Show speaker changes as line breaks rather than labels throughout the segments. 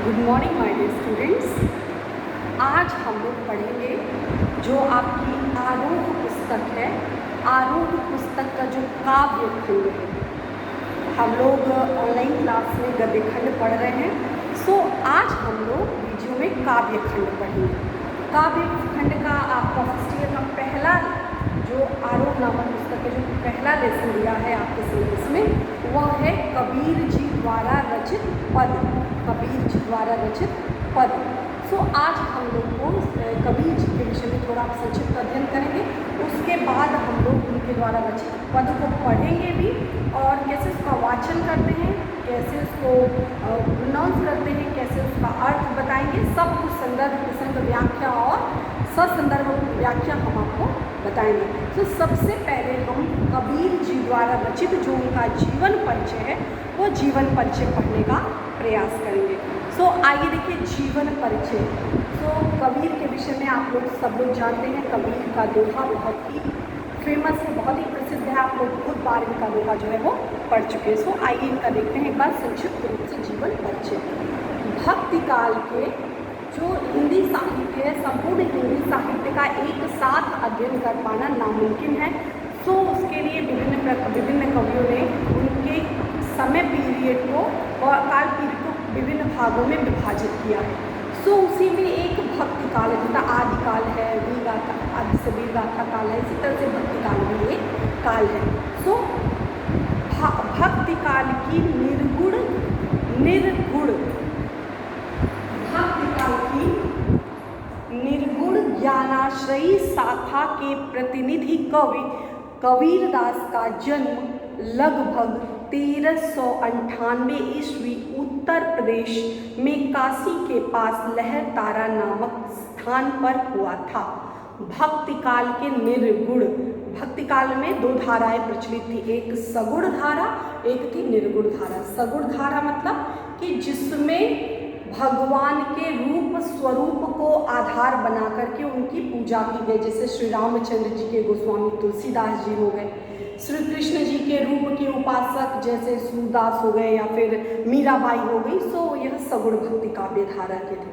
Good morning my dear students. आज हम लोग पढ़ेंगे जो आपकी आरूढ़ पुस्तक है। आरूढ़ पुस्तक का जो काव्य खंड है, हम लोग ऑनलाइन क्लास में गद्य खंड पढ़ रहे हैं। सो आज हम लोग वीडियो में काव्य खंड पढ़ेंगे। काव्य खंड का आपका फर्स्ट ईयर का पहला जो आरूढ़ नामक पुस्तक है, जो पहला लेसन दिया है आपके सिलेबस में, वह है कबीर जी द्वारा रचित पद। कबीर जी द्वारा रचित पद। सो आज हम लोग को कबीर जी के विषय में थोड़ा संक्षिप्त अध्ययन करेंगे। उसके बाद हम लोग उनके द्वारा रचित पद को पढ़ेंगे भी और कैसे उसका वाचन करते हैं, कैसे उसको प्रोनाउंस करते हैं, कैसे उसका अर्थ बताएंगे। सब कुछ संदर्भ प्रसंग व्याख्या और ससंदर्भ व्याख्या हम आपको बताएंगे। तो सबसे पहले हम कबीर जी द्वारा रचित जो उनका जीवन परिचय है, वो जीवन परिचय पढ़ने का प्रयास करेंगे। सो आइए देखिए जीवन परिचय। सो कबीर के विषय में आप लोग सब लोग जानते हैं। कबीर का दोहा बहुत ही फेमस है, बहुत ही प्रसिद्ध है। आप लोग खुद बार इनका दोहा जो है वो पढ़ चुके हैं। सो आइए इनका देखते हैं एक बार संक्षिप्त रूप से जीवन परिचय। भक्ति काल के जो हिंदी साहित्य है, संपूर्ण हिंदी साहित्य का एक साथ अध्ययन कर पाना नामुमकिन है। सो उसके लिए विभिन्न कवियों ने उनके समय पीरियड को और काल पीरियड को विभिन्न भागों में विभाजित किया है। सो उसी में एक भक्ति काल है, जिसका आदि काल है, वीरगाथा, आदि से वीरगाथा काल है। इसी तरह से भक्ति काल भी एक काल है। सो भक्ति काल की निर्गुण भक्ति काल की निर्गुण ज्ञानाश्रयी शाखा के प्रतिनिधि कवि कबीरदास का जन्म लगभग 1398 ईस्वी उत्तर प्रदेश में काशी के पास लहरतारा नामक स्थान पर हुआ था। भक्ति काल के निर्गुण, भक्ति काल में दो धाराएं प्रचलित थी, एक सगुण धारा, एक थी निर्गुण धारा। सगुण धारा मतलब कि जिसमें भगवान के रूप स्वरूप को आधार बना करके उनकी पूजा की गई, जैसे श्री रामचंद्र जी के गोस्वामी तुलसीदास जी हो गए, श्री कृष्ण जी के रूप के उपासक जैसे सूरदास हो गए या फिर मीराबाई हो गई। सो यह सगुण भक्ति काव्य धारा के थे।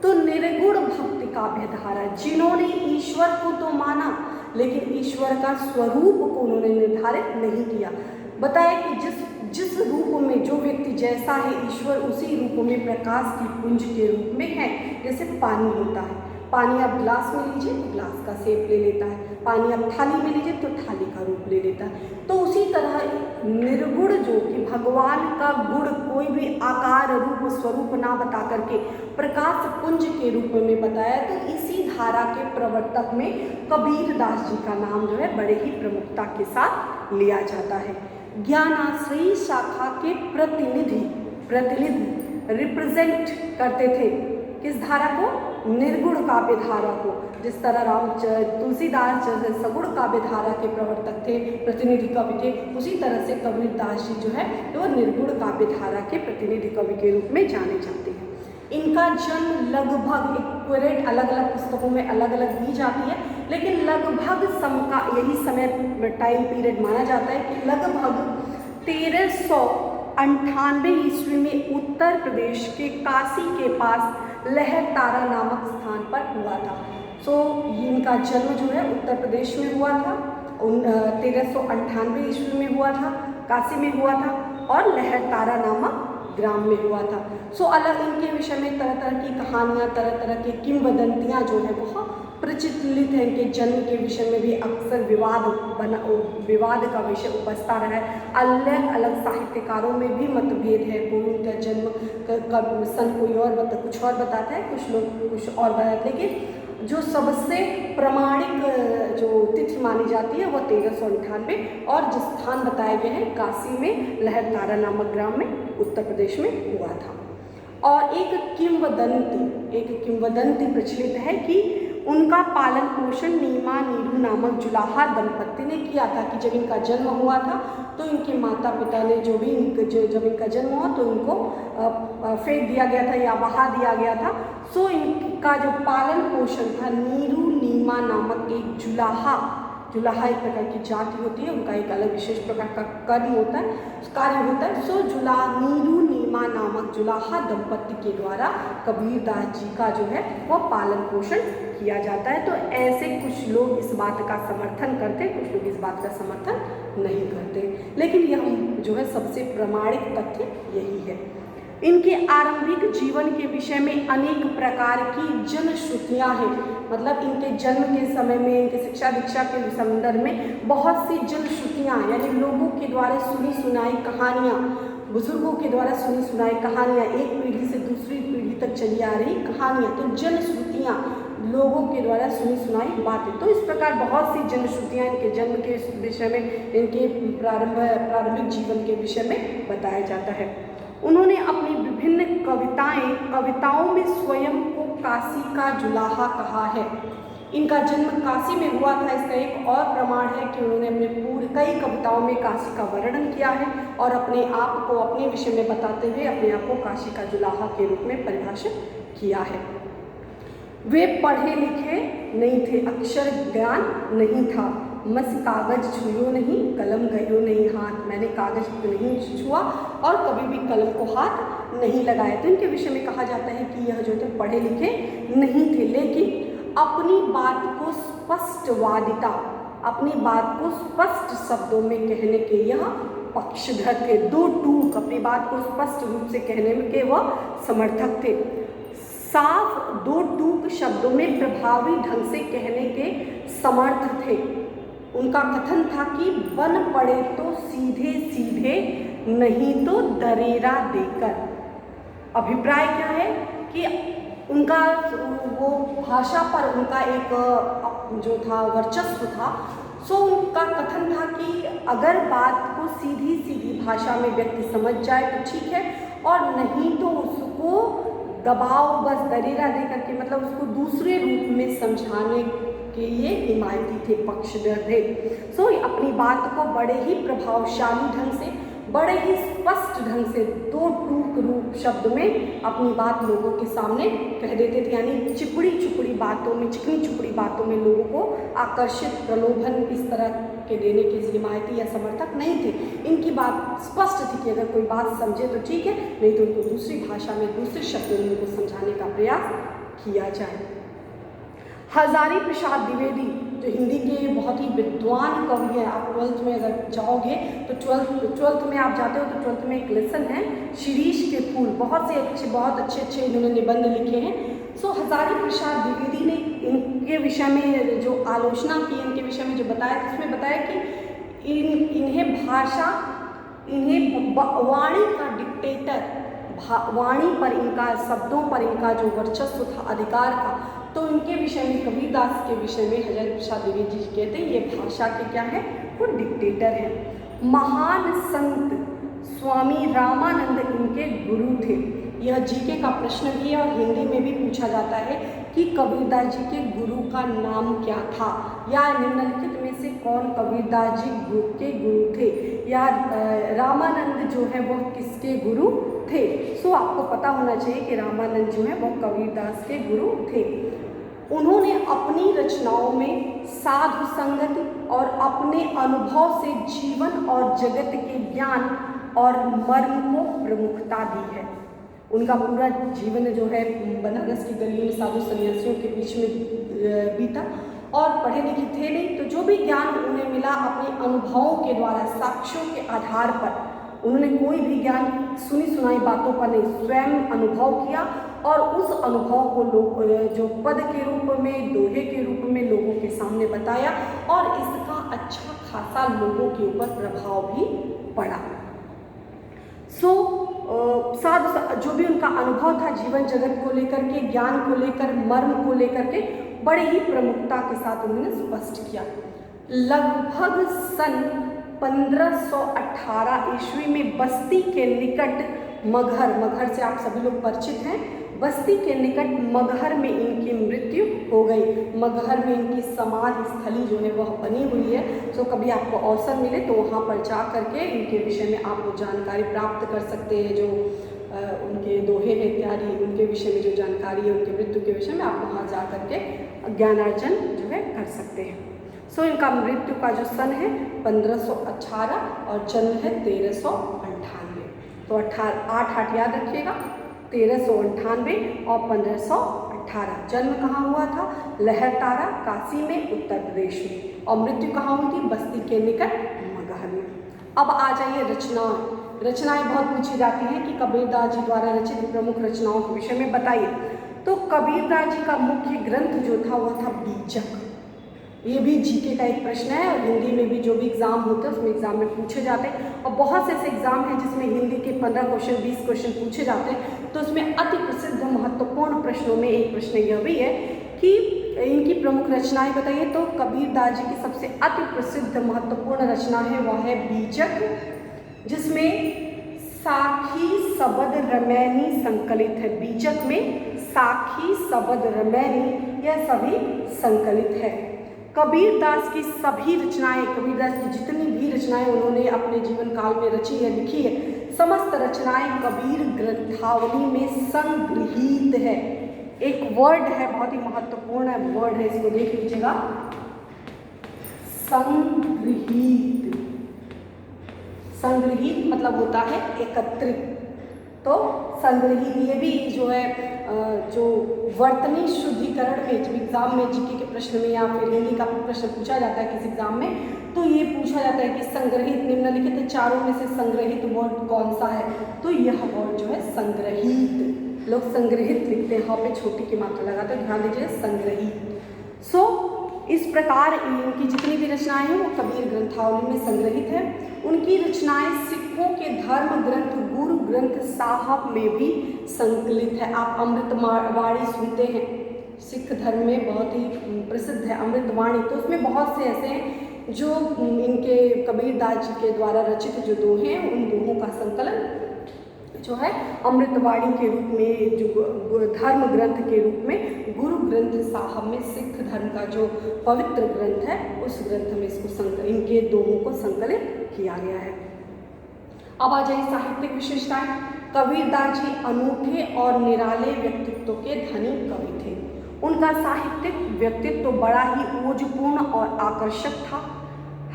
तो निर्गुण भक्ति काव्य धारा, जिन्होंने ईश्वर को तो माना लेकिन ईश्वर का स्वरूप को उन्होंने निर्धारित नहीं किया। बताया कि जिस रूप में जो व्यक्ति जैसा है, ईश्वर उसी रूप में प्रकाश की पुंज के रूप में है। जैसे पानी होता है, पानी आप ग्लास में लीजिए तो ग्लास का शेप ले लेता है, पानी आप थाली में लीजिए तो थाली का रूप ले लेता है। तो उसी तरह निर्गुण जो कि भगवान का गुण कोई भी आकार रूप स्वरूप ना बता करके प्रकाश पुंज के रूप में बताया, तो इसी धारा के प्रवर्तक में कबीरदास जी का नाम जो है बड़े ही प्रमुखता के साथ लिया जाता है। ज्ञानाश्रयी शाखा के प्रतिनिधि रिप्रेजेंट करते थे किस धारा को? निर्गुण काव्य धारा को। जिस तरह तुलसीदास जैसे सगुण काव्य धारा के प्रवर्तक थे, प्रतिनिधि कवि थे, उसी तरह से कबीरदास जी जो है वो निर्गुण काव्य धारा के प्रतिनिधि कवि के रूप में जाने जाते हैं। इनका जन्म लगभग एक्यूरेट अलग अलग पुस्तकों में अलग अलग दी जाती है, लेकिन लगभग का यही समय टाइम पीरियड माना जाता है कि लगभग 1398 ईस्वी में उत्तर प्रदेश के काशी के पास लहरतारा नामक स्थान पर हुआ था। सो इनका जन्म जो है उत्तर प्रदेश में हुआ था, 1398 ईस्वी में हुआ था, काशी में हुआ था और लहरतारा नामक ग्राम में हुआ था। सो अलग इनके विषय में तरह तरह की कहानियाँ, तरह तरह की किंवदंतियाँ जो है बहुत प्रचलित है। इनके जन्म के विषय में भी अक्सर विवाद का विषय उपजता रहा है। अलग अलग साहित्यकारों में भी मतभेद है। कोई उनका जन्म कब सन कोई और कुछ और बताता है, कुछ लोग कुछ और बताते हैं। लेकिन जो सबसे प्रमाणिक जो तिथि मानी जाती है वह 1398 और जो स्थान बताए गए हैं काशी में लहरतारा नामक ग्राम में उत्तर प्रदेश में हुआ था। और एक किंवदंती प्रचलित है कि उनका पालन पोषण नीमा नीरू नामक जुलाहा दंपत्ति ने किया था। कि जब इनका जन्म हुआ था तो इनके माता पिता ने जब इनका जन्म हुआ तो इनको फेंक दिया गया था या बहा दिया गया था। सो इनका जो पालन पोषण था नीरू नीमा नामक एक जुलाहा जुलाहा एक प्रकार की जाति होती है, उनका एक अलग विशेष प्रकार का कार्य होता है। सो नीरू नीमा नामक जुलाहा दंपति के द्वारा कबीरदास जी का जो है वह पालन पोषण किया जाता है। तो ऐसे कुछ लोग इस बात का समर्थन करते, कुछ लोग इस बात का समर्थन नहीं करते, लेकिन यह जो है सबसे प्रामाणिक तथ्य यही है। इनके आरंभिक जीवन के विषय में अनेक प्रकार की जनश्रुतियाँ हैं, मतलब इनके जन्म के समय में, इनके शिक्षा दीक्षा के संदर्भ में बहुत सी जनश्रुतियाँ, यानी लोगों के द्वारा सुनी सुनाई कहानियाँ, बुजुर्गों के द्वारा सुनी सुनाई कहानियाँ, एक पीढ़ी से दूसरी पीढ़ी तक चली आ रही कहानियाँ, तो जनश्रुतियाँ, लोगों के द्वारा सुनी सुनाई बातें। तो इस प्रकार बहुत सी जनश्रुतियाँ इनके जन्म के विषय में, इनके प्रारंभिक जीवन के विषय में बताया जाता है। उन्होंने अपनी विभिन्न कविताओं में स्वयं को काशी का जुलाहा कहा है। इनका जन्म काशी में हुआ था, इसका एक और प्रमाण है कि उन्होंने अपने कई कविताओं में काशी का वर्णन किया है और अपने आप को, अपने विषय में बताते हुए अपने आप को काशी का जुलाहा के रूप में परिभाषित किया है। वे पढ़े लिखे नहीं थे, अक्षर ज्ञान नहीं था, मस कागज छुयो नहीं, कलम गयो नहीं हाथ, मैंने कागज को नहीं छुआ और कभी भी कलम को हाथ नहीं लगाया। तो इनके विषय में कहा जाता है कि यह जो थे पढ़े लिखे नहीं थे, लेकिन अपनी बात को स्पष्टवादिता, अपनी बात को स्पष्ट शब्दों में कहने के यह पक्षधर थे। दो टूक अपनी बात को स्पष्ट रूप से कहने में के वह समर्थक थे। साफ दो टूक शब्दों में प्रभावी ढंग से कहने के समर्थ थे। उनका कथन था कि बन पड़े तो सीधे सीधे, नहीं तो दरेरा देकर। अभिप्राय क्या है कि उनका वो भाषा पर उनका एक जो था वर्चस्व था। सो उनका कथन था कि अगर बात को सीधी सीधी भाषा में व्यक्ति समझ जाए तो ठीक है, और नहीं तो उसको दबाव, बस दरेरा दे करके, मतलब उसको दूसरे रूप में समझाने के ये हिमायती थे, पक्षधर थे। सो अपनी बात को बड़े ही प्रभावशाली ढंग से, बड़े ही स्पष्ट ढंग से, दो टूक रूप शब्द में अपनी बात लोगों के सामने कह देते थे, यानी चिपड़ी चुपड़ी बातों में, चिकनी चुपड़ी बातों में लोगों को आकर्षित, प्रलोभन इस तरह के देने के हिमायती या समर्थक नहीं थे। इनकी बात स्पष्ट थी कि अगर कोई बात समझे तो ठीक है, नहीं तो उनको दूसरी भाषा में, दूसरे शब्दों में उनको समझाने का प्रयास किया जाए। हजारी प्रसाद द्विवेदी जो हिंदी के बहुत ही विद्वान कवि हैं, आप 12th में अगर जाओगे तो 12th में आप जाते हो तो 12th में एक लेसन है शिरीष के फूल, बहुत अच्छे इन्होंने निबंध लिखे हैं। सो हजारी प्रसाद द्विवेदी ने इनके विषय में जो आलोचना की, इनके विषय में जो बताया, उसमें बताया कि इन्हें भाषा, इन्हें वाणी का डिक्टेटर, वाणी पर इनका, शब्दों पर इनका जो वर्चस्व था, अधिकार का, तो इनके विषय में, कबीरदास के विषय में हजारी प्रसाद द्विवेदी जी कहते हैं ये भाषा के क्या है, वो डिक्टेटर है। महान संत स्वामी रामानंद इनके गुरु थे। यह जीके का प्रश्न भी है और हिंदी में भी पूछा जाता है कि कबीरदास जी के गुरु का नाम क्या था, या निम्नलिखित में से कौन कबीरदास जी के गुरु थे, या रामानंद जो है वह किसके गुरु थे। सो आपको पता होना चाहिए कि रामानंद जो है वह कबीरदास के गुरु थे। उन्होंने अपनी रचनाओं में साधु संगत और अपने अनुभव से जीवन और जगत के ज्ञान और मर्म को प्रमुखता दी है। उनका पूरा जीवन जो है बनारस की गलियों में साधु सन्यासियों के बीच में बीता, और पढ़े लिखे थे नहीं, तो जो भी ज्ञान उन्हें मिला अपने अनुभवों के द्वारा, साक्ष्यों के आधार पर, उन्होंने कोई भी ज्ञान सुनी सुनाई बातों पर नहीं, स्वयं अनुभव किया और उस अनुभव को लोग जो पद के रूप में, दोहे के रूप में लोगों के सामने बताया, और इसका अच्छा खासा लोगों के ऊपर प्रभाव भी पड़ा। जो भी उनका अनुभव था जीवन जगत को लेकर के, ज्ञान को लेकर, मर्म को लेकर के, बड़े ही प्रमुखता के साथ उन्होंने स्पष्ट किया। लगभग सन 1518 ईस्वी में बस्ती के निकट मगहर से आप सभी लोग परिचित हैं, बस्ती के निकट मगहर में इनकी मृत्यु हो गई। मगहर में इनकी समाधि स्थली जो है वह बनी हुई है। तो कभी आपको अवसर मिले तो वहाँ पर जा करके इनके विषय में आप जानकारी प्राप्त कर सकते हैं। जो उनके दोहे हैं इत्यादि, उनके विषय में जो जानकारी है, उनके मृत्यु के विषय में आप वहाँ जा करके ज्ञानार्जन जो है कर सकते हैं। सो इनका मृत्यु का जो सन है 1518 और जन्म है 1398। तो 8 याद रखिएगा, 1398 और 1518। जन्म कहाँ हुआ था? लहरतारा, काशी में, उत्तर प्रदेश में। और मृत्यु कहाँ हुई थी? बस्ती के निकट मगहर में। अब आ जाइए रचनाएं। रचनाएं बहुत पूछी जाती हैं कि कबीरदास जी द्वारा रचित प्रमुख रचनाओं के विषय में बताइए। तो कबीरदास जी का मुख्य ग्रंथ जो था वह था बीजक। ये भी जीके का एक प्रश्न है और हिंदी में भी जो भी एग्जाम होते हैं उसमें एग्जाम में पूछे जाते हैं। और बहुत से ऐसे एग्जाम हैं जिसमें हिंदी के 15 क्वेश्चन 20 क्वेश्चन पूछे जाते हैं। तो उसमें अति प्रसिद्ध महत्वपूर्ण प्रश्नों में एक प्रश्न यह भी है कि इनकी प्रमुख रचनाएं बताइए। तो कबीरदास जी की सबसे अति प्रसिद्ध महत्वपूर्ण रचना है वह है बीजक, जिसमें साखी सबद रमैनी संकलित है। बीजक में साखी सबद रमैनी यह सभी संकलित है। कबीरदास की सभी रचनाएं, कबीरदास की जितनी भी रचनाएं उन्होंने अपने जीवन काल में रची है, लिखी है, समस्त रचनाएं कबीर ग्रंथावली में संग्रहित है। एक वर्ड है, बहुत ही महत्वपूर्ण है वर्ड है, इसको देख लीजिएगा, संग्रहित। संग्रहित मतलब होता है एकत्रित। तो संग्रहित ये भी जो है जो वर्तनी शुद्धिकरण में जब एग्जाम में जीके के प्रश्न में या फिर हिंदी का प्रश्न पूछा जाता है किसी एग्जाम में, तो ये पूछा जाता है कि संग्रहित निम्नलिखित चारों में से संग्रहित वर्ड कौन सा है? तो यह वर्ड जो है संग्रहित। लोग संग्रहित लिखते हैं, हाँ पे छोटी की मात्रा लगाते हैं, ध्यान दीजिए संग्रहित। सो इस प्रकार इनकी जितनी भी रचनाएं हैं वो कबीर ग्रंथावली में संग्रहित है। उनकी रचनाएं सिखों के धर्म ग्रंथ गुरु ग्रंथ साहब में भी संकलित है। आप अमृतवाणी सुनते हैं, सिख धर्म में बहुत ही प्रसिद्ध है अमृतवाणी। तो उसमें बहुत से ऐसे हैं जो इनके कबीरदास जी के द्वारा रचित जो दोहे हैं उन दोहों का संकलन जो है अमृतवाणी के रूप में, जो धर्म ग्रंथ के रूप में गुरु ग्रंथ साहब में सिख धर्म का जो पवित्र ग्रंथ है उस ग्रंथ में इसको इनके दोहों को संकलित किया गया है। अब आ जाइए साहित्यिक विशेषताएं। कबीरदास जी अनूठे और निराले व्यक्तित्व के धनी कवि थे। उनका साहित्यिक व्यक्तित्व बड़ा ही ओजपूर्ण और आकर्षक था।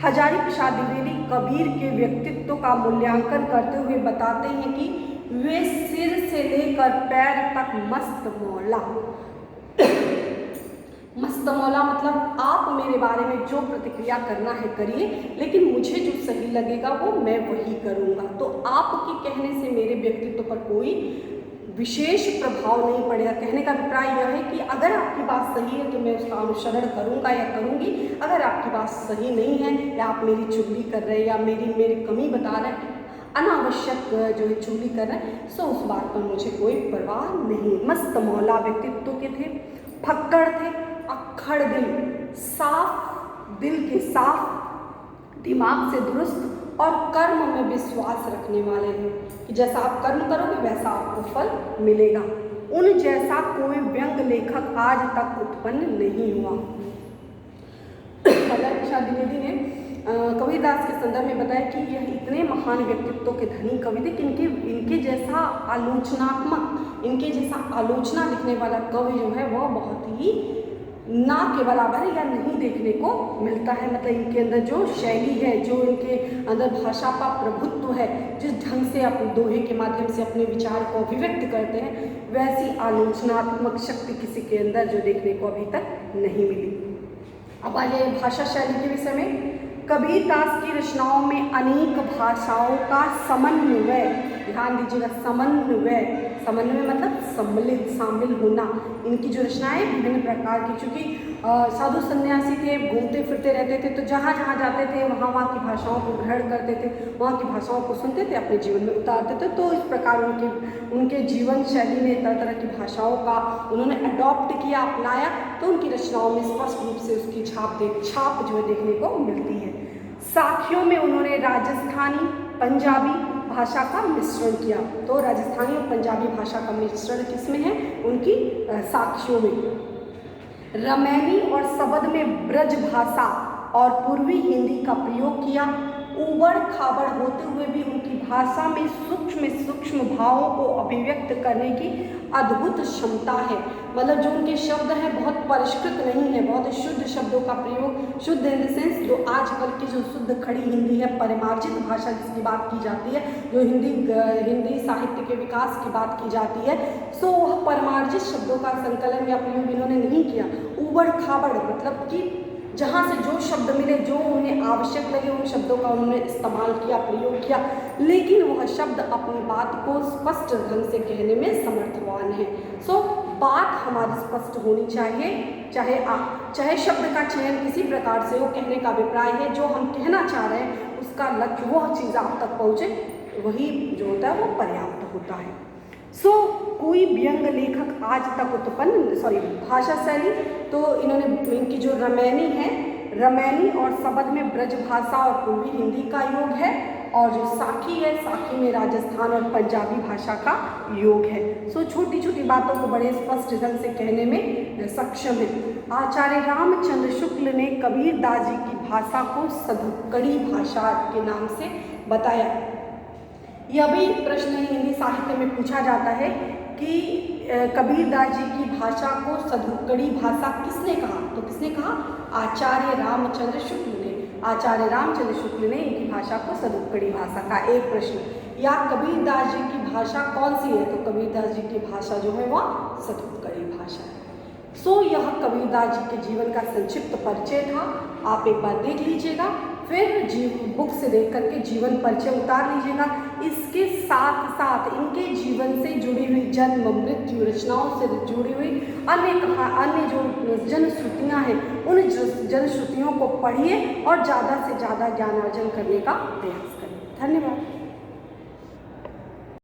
हजारी प्रसाद द्विवेदी कबीर के व्यक्तित्व का मूल्यांकन करते हुए बताते हैं कि वे सिर से लेकर पैर तक मस्त मौला। मस्त मौला मतलब आप मेरे बारे में जो प्रतिक्रिया करना है करिए, लेकिन मुझे जो सही लगेगा वो मैं वही करूँगा। तो आपके कहने से मेरे व्यक्तित्व पर कोई विशेष प्रभाव नहीं पड़ेगा। कहने का अभिप्राय यह है कि अगर आपकी बात सही है तो मैं उसका अनुसरण करूँगा या करूँगी। अगर आपकी बात सही नहीं है या आप मेरी चुगली कर रहे हैं या मेरी कमी बता रहे हैं, अनावश्यक जो है चुगली कर रहे हैं, सो उस बात पर मुझे कोई परवाह नहीं। मस्त मौला व्यक्तित्व के थे, फक्कड़ थे, अक्खड़ दिल, साफ दिल के साफ, दिमाग से दुरुस्त और कर्म में विश्वास रखने वाले हैं कि जैसा आप कर्म करोगे वैसा आपको फल मिलेगा। उन जैसा कोई व्यंग लेखक आज तक उत्पन्न नहीं हुआ। हजारी प्रसाद द्विवेदी ने कबीरदास के संदर्भ में बताया कि यह इतने महान व्यक्तित्व के धनी कवि थे कि इनके जैसा आलोचनात्मक, इनके जैसा आलोचना लिखने वाला कवि जो है वह बहुत ही ना के बराबर है या नहीं देखने को मिलता है। मतलब इनके अंदर जो शैली है, जो इनके अंदर भाषा का प्रभुत्व है, जिस ढंग से अपने दोहे के माध्यम से अपने विचार को अभिव्यक्त करते हैं, वैसी आलोचनात्मक शक्ति किसी के अंदर जो देखने को अभी तक नहीं मिली। अब आइए भाषा शैली के विषय में। कबीरदास की रचनाओं में अनेक भाषाओं का समन्वय, ध्यान दीजिएगा समन्वय, समन्वय मतलब सम्मिलित, शामिल होना। इनकी जो रचनाएं विभिन्न प्रकार की, चूँकि साधु सन्यासी थे, घूमते फिरते रहते थे, तो जहाँ जहाँ जाते थे वहाँ की भाषाओं को ग्रहण करते थे, वहाँ की भाषाओं को सुनते थे, अपने जीवन में उतारते थे। तो इस प्रकार उनके जीवन शैली में तरह तरह की भाषाओं का उन्होंने अडॉप्ट किया, अपनाया। तो उनकी रचनाओं में स्पष्ट रूप से उसकी छाप जो है देखने को मिलती है। साखियों में उन्होंने राजस्थानी पंजाबी भाषा का मिश्रण किया। तो राजस्थानी और पंजाबी भाषा का मिश्रण किसमें है? उनकी साखियों में। रमैनी और सबद में ब्रज भाषा और पूर्वी हिंदी का प्रयोग किया। उबड़ खाबड़ होते हुए भी उनकी भाषा में सूक्ष्म सूक्ष्म भावों को अभिव्यक्त करने की अद्भुत क्षमता है। मतलब जो उनके शब्द हैं बहुत परिष्कृत नहीं है, बहुत शुद्ध शब्दों का प्रयोग, शुद्ध इन द सेंस जो आजकल की जो शुद्ध खड़ी हिंदी है, परिमार्जित भाषा जिसकी बात की जाती है, जो हिंदी साहित्य के विकास की बात की जाती है, सो वह परिमार्जित शब्दों का संकलन या प्रयोग इन्होंने नहीं किया। उबड़ खाबड़ मतलब कि जहाँ से जो शब्द मिले, जो उन्हें आवश्यक लगे, उन शब्दों का उन्होंने इस्तेमाल किया, प्रयोग किया, लेकिन वह शब्द अपनी बात को स्पष्ट ढंग से कहने में समर्थवान है। सो बात हमारी स्पष्ट होनी चाहिए, चाहे शब्द का चयन किसी प्रकार से हो, कहने का अभिप्राय है जो हम कहना चाह रहे हैं उसका लक्ष्य वह चीज़ आप तक पहुँचे, वही जो होता है वो पर्याप्त होता है। कोई व्यंग लेखक आज तक उत्पन्न भाषा शैली, तो इन्होंने इनकी जो रमैनी है, रमैनी और शब्द में ब्रज भाषा और पूर्वी हिंदी का योग है, और जो साखी है, साखी में राजस्थान और पंजाबी भाषा का योग है। छोटी छोटी बातों को बड़े स्पष्ट ढंग से कहने में सक्षम है। आचार्य रामचंद्र शुक्ल ने कबीरदास जी की भाषा को सधुक्कड़ी भाषा के नाम से बताया। यह भी प्रश्न हिंदी साहित्य में पूछा जाता है कि कबीरदास जी की भाषा को सधुक्कड़ी भाषा किसने कहा? तो किसने कहा? आचार्य रामचंद्र शुक्ल ने। आचार्य रामचंद्र शुक्ल ने इनकी भाषा को सधुक्कड़ी भाषा का एक प्रश्न। या कबीरदास जी की भाषा कौन सी है? तो कबीरदास जी की भाषा जो है वह सधुक्कड़ी भाषा है। यह कबीरदास जी के जीवन का संक्षिप्त परिचय था। आप एक बार देख लीजिएगा, फिर बुक से देख करके जीवन परिचय उतार लीजिएगा। इसके साथ साथ इनके जीवन से जुड़ी हुई जन्म मृत्यु रचनाओं से जुड़ी हुई अन्य जो जनश्रुतियाँ हैं, उन जनश्रुतियों को पढ़िए और ज़्यादा से ज़्यादा ज्ञान अर्जन करने का प्रयास करिए। धन्यवाद।